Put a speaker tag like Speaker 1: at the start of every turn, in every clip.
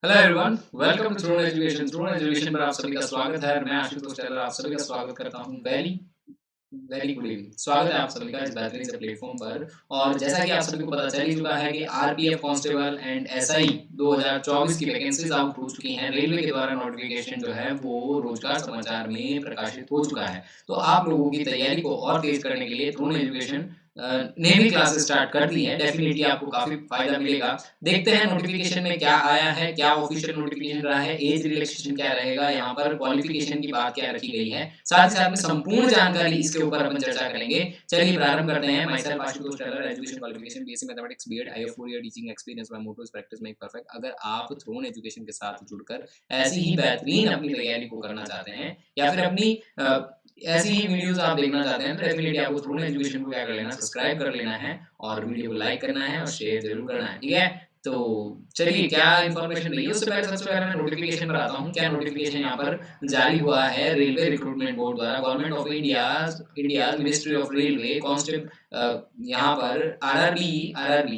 Speaker 1: Hello everyone, welcome to Throne Education. Throne Education पर आप सभी का स्वागत है। मैं आशुतोष टेलर आप सभी का स्वागत करता हूं। Very very good evening. स्वागत है आप सभी का इस बेहतरीन से प्लेटफॉर्म पर। और जैसा कि आप सभी को पता चल ही चुका है कि आरपीएफ कांस्टेबल एंड एसआई 2024 की वैकेंसीज आउट हो चुकी हैं। रेलवे के द्वारा नोटिफिकेशन जो है वो रोजगार समाचार में प्रकाशित हो चुका है। तो आप लोगों की तैयारी को और तेज करने के लिए थ्रोन एजुकेशन ने भी क्लासेस स्टार्ट कर दी है। डेफिनेटली आपको काफी फायदा मिलेगा। देखते हैं नोटिफिकेशन में क्या आया है, क्या ऑफिशियल नोटिफिकेशन रहा है, एज रिलैक्सेशन क्या रहेगा, यहाँ पर क्वालिफिकेशन की बात क्या रखी गई है, साथ ही साथ में संपूर्ण जानकारी इसके ऊपर अपन चर्चा करेंगे। चलिए प्रारंभ करते हैं। Myself Ashutosh Tailor, education qualification BSc mathematics BEd, I have 4 year teaching experience, my motto is practice make perfect. अगर आप थ्रोन एजुकेशन के साथ जुड़कर ऐसी ही बेहतरीन अपनी तैयारी को करना चाहते हैं या फिर अपनी ऐसी ही वीडियोस आप देखना चाहते हैं तो डेफिनेटली आपको थ्रोन एजुकेशन को क्या कर लेना, सब्सक्राइब कर लेना है और वीडियो को लाइक करना है और शेयर जरूर करना है। ठीक है, तो चलिए क्या इन्फॉर्मेशन रही है उससे पहले सबसे पहले मैं नोटिफिकेशन पर आता हूँ। क्या नोटिफिकेशन यहाँ पर जारी हुआ है रेलवे रिक्रूटमेंट बोर्ड द्वारा, government of India ministry of railway constable, यहाँ पर RRB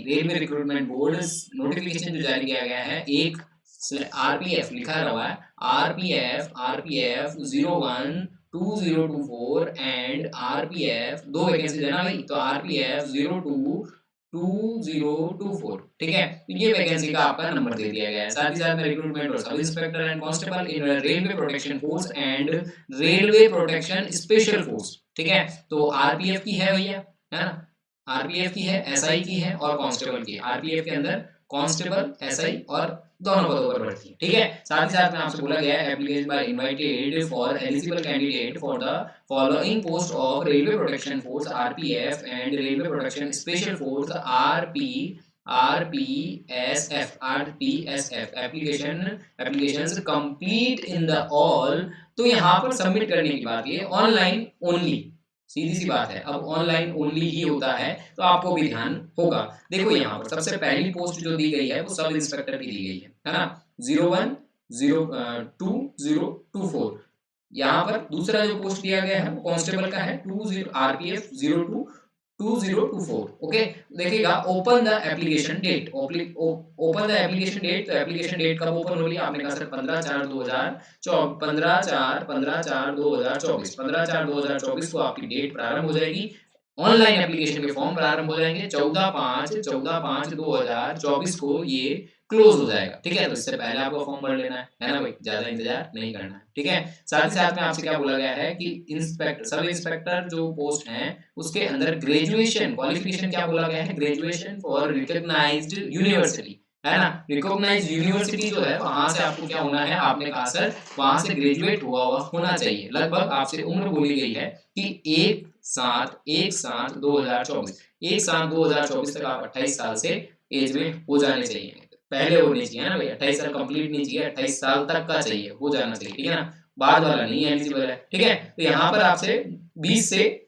Speaker 1: railway recruitment board notification जो जारी किया गया है, एक आरपीएफ लिखा हुआ है, आरपीएफ 01 2024 एंड आरपीएफ दो वैकेंसी है ना भाई, तो आरपीएफ 02 2024। ठीक है, तो ये वैकेंसी का आपका नंबर दे दिया गया है। साथ ही साथ में रिक्रूटमेंट और sub inspector and constable in railway protection force and railway protection special force. ठीक है, तो आरपीएफ की है भैया, है ना, आरपीएफ की है, एसआई की है और कांस्टेबल की है। आरपीएफ के अंदर कांस्टेबल, एसआई और दोनों पदों पर भर्ती है। ठीक है, साथ ही साथ में आपसे बोला गया है application by invited for eligible candidate for the following post of railway protection force RPF and railway protection special force RPSF applications complete in the all. तो यहाँ पर सबमिट करने की बात ये ऑनलाइन ओनली, सीधी सी बात है, अब ऑनलाइन ओनली ही होता है, तो आपको भी ध्यान होगा। देखो यहाँ पर सबसे पहली पोस्ट जो दी गई है वो सब इंस्पेक्टर की दी गई है ना, 01 02 2024। यहाँ पर दूसरा जो पोस्ट दिया गया है वो कांस्टेबल का है, 20 आरपीएफ 02 2024। ओके, देखिएगा open the application date, open the application date. तो एप्लीकेशन डेट कब ओपन हो रही है, आपने कहा सर 15/4/2024, 15/4/2024, 15/4/2024 को आपकी डेट प्रारंभ हो जाएगी। ऑनलाइन एप्लीकेशन के फॉर्म प्रारंभ हो जाएंगे 14/5/2024 को ये क्लोज हो जाएगा। ठीक है, तो इससे पहले आपको फॉर्म भर लेना है ना भाई, ज्यादा इंतजार नहीं करना है। ठीक है, साथ ही साथ में आपसे क्या बोला गया है कि इंस्पेक्टर सब इंस्पेक्टर जो पोस्ट हैं उसके अंदर ग्रेजुएशन क्वालिफिकेशन क्या बोला गया है, ग्रेजुएशन फॉर रिकॉग्नाइज्ड यूनिवर्सिटी, है ना, रिकॉग्नाइज्ड यूनिवर्सिटी जो है वहां से आपको क्या होना है, आपने कहा सर वहां से ग्रेजुएट हुआ होना चाहिए। लगभग आपसे उम्र बोली गई है कि 1/7/2024, 1/7/2024 तक आप 28 साल से एज में हो जाने चाहिए। पहले होने चाहिए ना भाई, 28 साल कंप्लीट नहीं चाहिए, 28 साल तक का चाहिए, हो जाना चाहिए। ठीक है ना, बाद वाला नहीं एलिजिबल है। ठीक है, तो यहाँ पर आपसे 20 से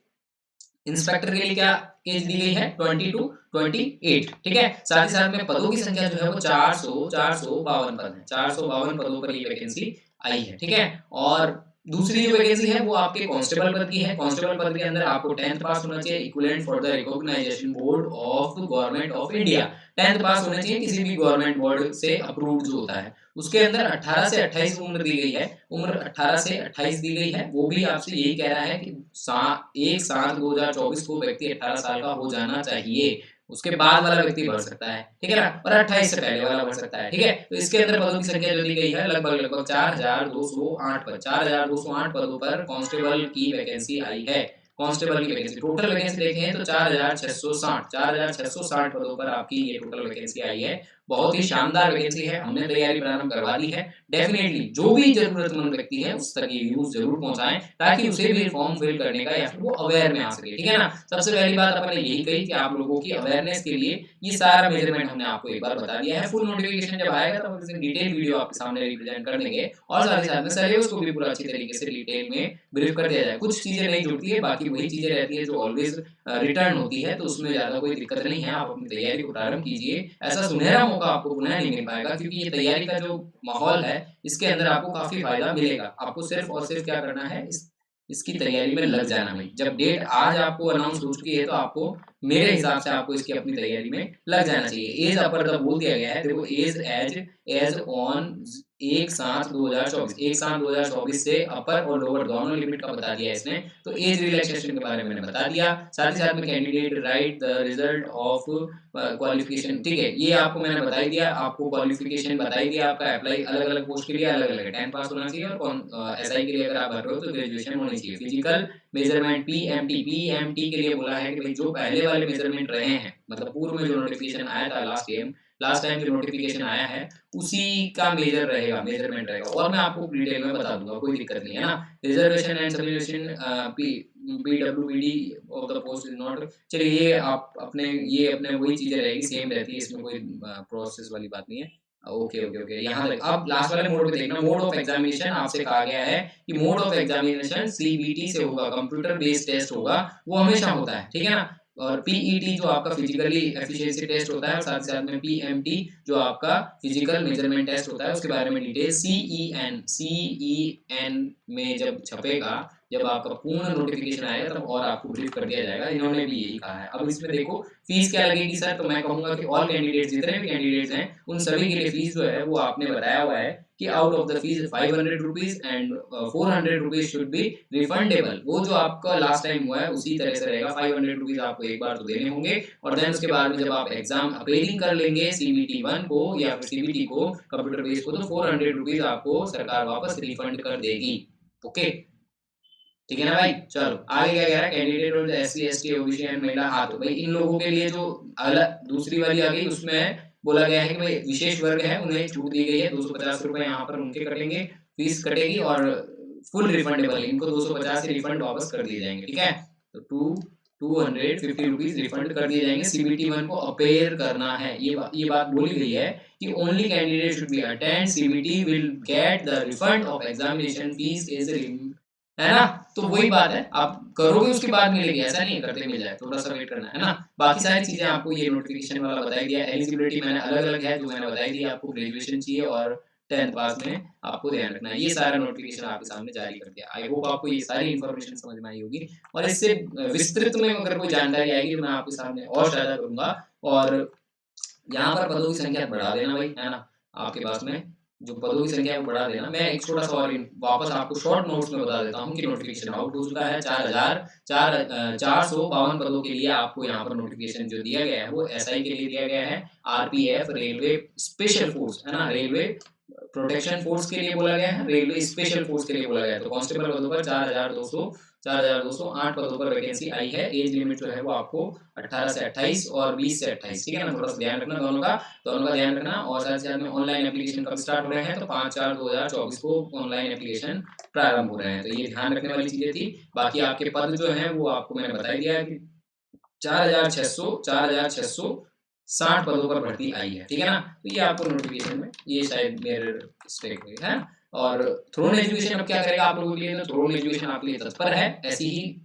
Speaker 1: इंस्पेक्टर के लिए क्या एज दी गई है, 20 to 28। ठीक है, साथ ही साथ में पदों की संख्या जो है वो 452 पद है, 452 पदों पर ये वैकेंसी आई है। ठीक है, और दूसरी जो वैकेंसी है वो आपके कांस्टेबल पद की है। कांस्टेबल पद के अंदर आपको 10th पास होना चाहिए, equivalent for the recognisation board of government of India. 10th pass होना चाहिए किसी भी गवर्नमेंट बोर्ड से अप्रूव्ड जो होता है। उसके अंदर 18 से 28 उम्र दी गई है, उम्र 18 से 28 दी गई है। वो भी आपसे यही कह रहा है कि 1/7/2024 को व्यक्ति 18 साल का हो जाना चाहिए, उसके बाद वाला व्यक्ति भर सकता है। ठीक है ना, और 28 से पहले वाला भर सकता है। ठीक है, तो इसके अंदर पदों की संख्या जो दी गई है लगभग लगभग 4208 पद, 4208 पदों पर कांस्टेबल की वैकेंसी आई है। कांस्टेबल की वैकेंसी टोटल वैकेंसी देखें तो 4660 पदों पर आपकी ये टोटल वैकेंसी आई है। बहुत ही शानदार वैकेंसी है, हमने तैयारी प्रारंभ करवा दी है। डेफिनेटली जो भी जरूरतमंद व्यक्ति है उस तक ये न्यूज जरूर पहुंचाएं ताकि उसे भी फॉर्म फिल करने का या फिर वो अवेयर में आ सके। ठीक है ना, सबसे पहली बात अपन ने यही कही कि आप लोगों की अवेयरनेस के लिए ये सारा मेजरमेंट हमने आपको एक बार बता दिया है। फुल नोटिफिकेशन जब आएगा तब हम डिटेल वीडियो आपके सामने रिप्रेजेंट कर देंगे और साथ ही साथ में सिलेबस को भी पूरा अच्छी तरीके से डिटेल में ब्रीफ कर दिया जाए। कुछ चीजें नहीं जुड़ती है, बाकी वही चीजें रहती है जो ऑलवेज रिटर्न होती है, तो उसमें ज्यादा कोई दिक्कत नहीं है। आप अपनी तैयारी को प्रारंभ कीजिए, ऐसा सुनहरा मौका आपको पुनः नहीं मिल पाएगा क्योंकि ये तैयारी का जो माहौल है इसके अंदर आपको काफी फायदा मिलेगा। आपको सिर्फ और सिर्फ क्या करना है, इसकी तैयारी में लग जाना है। जब डेट आज आपको अनाउंस हो चुकी है तो आपको मेरे हिसाब से आपको इसकी अपनी तैयारी में लग जाना चाहिए। एज अपर द बोल दिया गया है, देखो एज एज एज ऑन 1/7/2024, 1/7/2024 से अपर और लोअर दोनों लिमिट का बता दिया है इसने। तो एज रिलैक्सेशन के बारे में मैंने बता दिया। साथ ही साथ में candidate right the result of qualification, ठीक है, ये आपको मैंने बता ही दिया। आपको क्वालिफिकेशन बता ही दिया, आपका अप्लाई अलग अलग पोस्ट के लिए अलग अलग है। 10 पास होना चाहिए और एसआई के लिए अगर आप भर रहे हो तो ग्रेजुएशन होनी चाहिए। फिजिकल मेजरमेंट पीएमटी के लिए बोला है कि भाई जो पहले वाले मेजरमेंट रहे हैं, मतलब पूर्व में जो नोटिफिकेशन आया था लास्ट टाइम जो नोटिफिकेशन आया है उसी का मेजरमेंट रहेगा। और मैं आपको डिटेल में बता दूंगा, कोई दिक्कत नहीं है ना। Reservation and submission PWBD of the post is not, चलिए ये अपने वही चीजें रहेगी, सेम रहती है, इसमें कोई प्रोसेस वाली बात नहीं है। ओके ओके ओके, यहाँ तक। अब लास्ट वाले मोड पे देखना, मोड ऑफ एग्जामिनेशन आपसे कहा गया है कि मोड ऑफ एग्जामिनेशन सीबीटी से होगा, कंप्यूटर बेस्ड टेस्ट होगा, वो हमेशा होता है, ठीक है ना। और पीईटी जो आपका फिजिकली एफिशिएंसी टेस्ट होता है, और साथ साथ में पीएमटी जो आपका फिजिकल मेजरमेंट टेस्ट होता है, उसके बारे में डिटेल सीईएन में जब छपेगा, जब आपका पूर्ण नोटिफिकेशन आएगा तब और आपको ब्रीफ कर दिया जाएगा। इन्होंने भी यही कहा है। अब इसमें देखो फीस क्या लगेगी सर, तो मैं कहूंगा कि ऑल कैंडिडेट्स, जितने भी कैंडिडेट्स हैं उन सभी के लिए फीस जो है वो आपने बताया हुआ है कि out of the fees 500 rupees and 400 rupees should be refundable. वो जो आपका लास्ट टाइम हुआ है उसी तरह से रहेगा। 500 रुपीज आपको एक बार तो देने होंगे, और देन उसके बाद में जब आप एग्जाम अपेयरिंग कर लेंगे सीबीटी 1 को या फिर सीबीटी को कंप्यूटर बेस्ड को, तो 400 रुपीज आपको सरकार वापस रिफंड कर देगी। ओके, ठीक है ना भाई। चलो आगे क्या कह रहा है, कैंडिडेट और एससी एसटी ओबीसी एंड महिला। हाँ, तो भाई इन लोगों के लिए जो अलग दूसरी वाली आ गई उसमें बोला गया है कि भाई विशेष वर्ग है उन्हें छूट दी गई है। 250 रुपए यहाँ पर उनके कटेंगे, फीस कटेगी, और फुल रिफंडेबल, इनको 250 रिफंड वापस कर दिए जाएंगे, ठीक है। तो 250 रुपीज रिफंड कर दिए जाएंगे। सीबीटी 1 को अपेयर करना है, ये बात बोली गई है कि only candidate should be attend CBT will get the refund of examination fees is, है ना। तो वही बात है, आप करोगे उसके बाद मिलेगी, ऐसा नहीं है करते मिल जाए, थोड़ा सा वेट करना है ना। बाकी सारी चीजें आपको ये नोटिफिकेशन वाला बताई दिया। एलिजिबिलिटी मैंने अलग अलग है जो मैंने बताई दी, आपको ग्रेजुएशन चाहिए और 10th पास में आपको ध्यान रखना है। ये सारा नोटिफिकेशन आपके सामने जारी कर दिया। आई होप आपको ये सारी इन्फॉर्मेशन समझ में आई होगी, और इससे विस्तृत में अगर कोई जानकारी आएगी तो मैं आपके सामने और साझा करूंगा। और यहाँ पर पदों की संख्या बढ़ा देना भाई, है ना। आपके पास में जो पदों की संख्या है वो बढ़ा देना। मैं एक छोटा सा और वापस आपको शॉर्ट नोट्स में बता देता हूँ कि नोटिफिकेशन आउट हो चुका है। 4,452 पदों के लिए आपको यहाँ पर नोटिफिकेशन जो दिया गया है वो एसआई के लिए दिया गया है। आरपीएफ रेलवे स्पेशल फोर्स, है ना, रेलवे प्रोटेक्शन फोर्स के लिए बोला गया है, रेलवे स्पेशल फोर्स के लिए बोला गया है। तो कांस्टेबल पदों पर 4,208 पदों पर वैकेंसी आई है। एज लिमिट जो है वो आपको 18 से 28 और 20 से 28, ठीक है ना। थोड़ा सा ध्यान रखना दोनों का ध्यान रखना। और साथ साथ में ऑनलाइन एप्लीकेशन कब स्टार्ट हो रहे हैं, तो 5/4/2024 को ऑनलाइन एप्लीकेशन प्रारंभ हो रहे हैं। तो ये ध्यान रखने वाली चीजें थी। बाकी आपके पद जो है वो आपको मैंने बता दिया कि 4,660 पदों पर भर्ती आई है, ठीक है ना। तो ये आपको नोटिफिकेशन में, ये शायद मेरे मिस्टेक हुई है। और थ्रोन एजुकेशन अब क्या करेगा आप लोगों के लिए, तो थ्रोन एजुकेशन आपके लिए तत्पर है ऐसी ही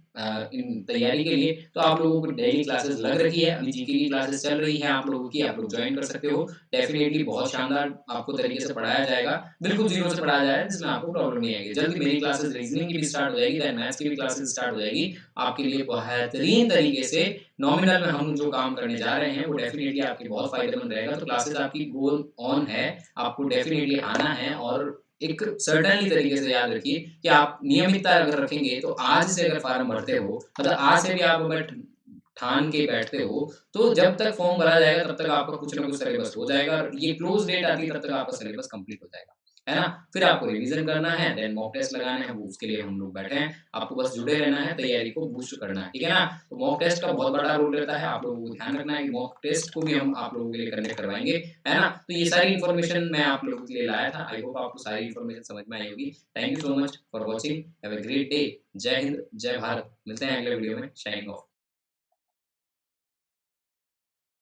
Speaker 1: इन तैयारी के लिए। तो आप लोगों को डेली क्लासेस लग रखी है, अभी जीके की क्लासेस चल रही है आप लोगों की, आप लोग ज्वाइन कर सकते हो। डेफिनेटली बहुत शानदार आपको तरीके से पढ़ाया जाएगा, बिल्कुल जीरो से पढ़ाया जाएगा जिसमें आपको प्रॉब्लम नहीं आएगी। जल्दी मेरी क्लासेस रीजनिंग की भी स्टार्ट हो जाएगी, देन मैथ्स की भी क्लासेस स्टार्ट हो जाएगी आपके लिए बेहतरीन तरीके से। नॉमिनल में हम जो काम करने जा रहे हैं वो डेफिनेटली आपके बहुत फायदेमंद रहेगा। तो क्लासेस आपकी गोल ऑन है, आपको डेफिनेटली आना है। और एक सर्टेनली तरीके से याद रखिए कि आप नियमितता अगर रखेंगे तो आज से अगर फार्म भरते हो, मतलब आज से भी आप अगर ठान के बैठते हो, तो जब तक फॉर्म भरा जाएगा तब तक आपका कुछ ना कुछ सिलेबस हो जाएगा, और ये क्लोज डेट आती है तब तक आपका सिलेबस कंप्लीट हो जाएगा, है ना। फिर आपको रिवीजन करना है, देन मॉक टेस्ट लगाने हैं, वो उसके लिए हम लोग बैठे हैं। आपको बस जुड़े रहना है, तैयारी को बूस्ट करना है, ठीक है ना। तो मॉक टेस्ट का बहुत बड़ा रोल रहता है, आप लोगों को ध्यान रखना है कि मॉक टेस्ट को भी हम आप लोगों के लिए कंडक्ट करवाएंगे, है ना। तो ये सारी इन्फॉर्मेशन मैं आप लोगों के लिए लाया था। आई होप आपको सारी इन्फॉर्मेशन समझ में आई होगी। Thank you so much for watching, have a great day. जय हिंद, जय भारत। मिलते हैं अगले वीडियो में। Shining of.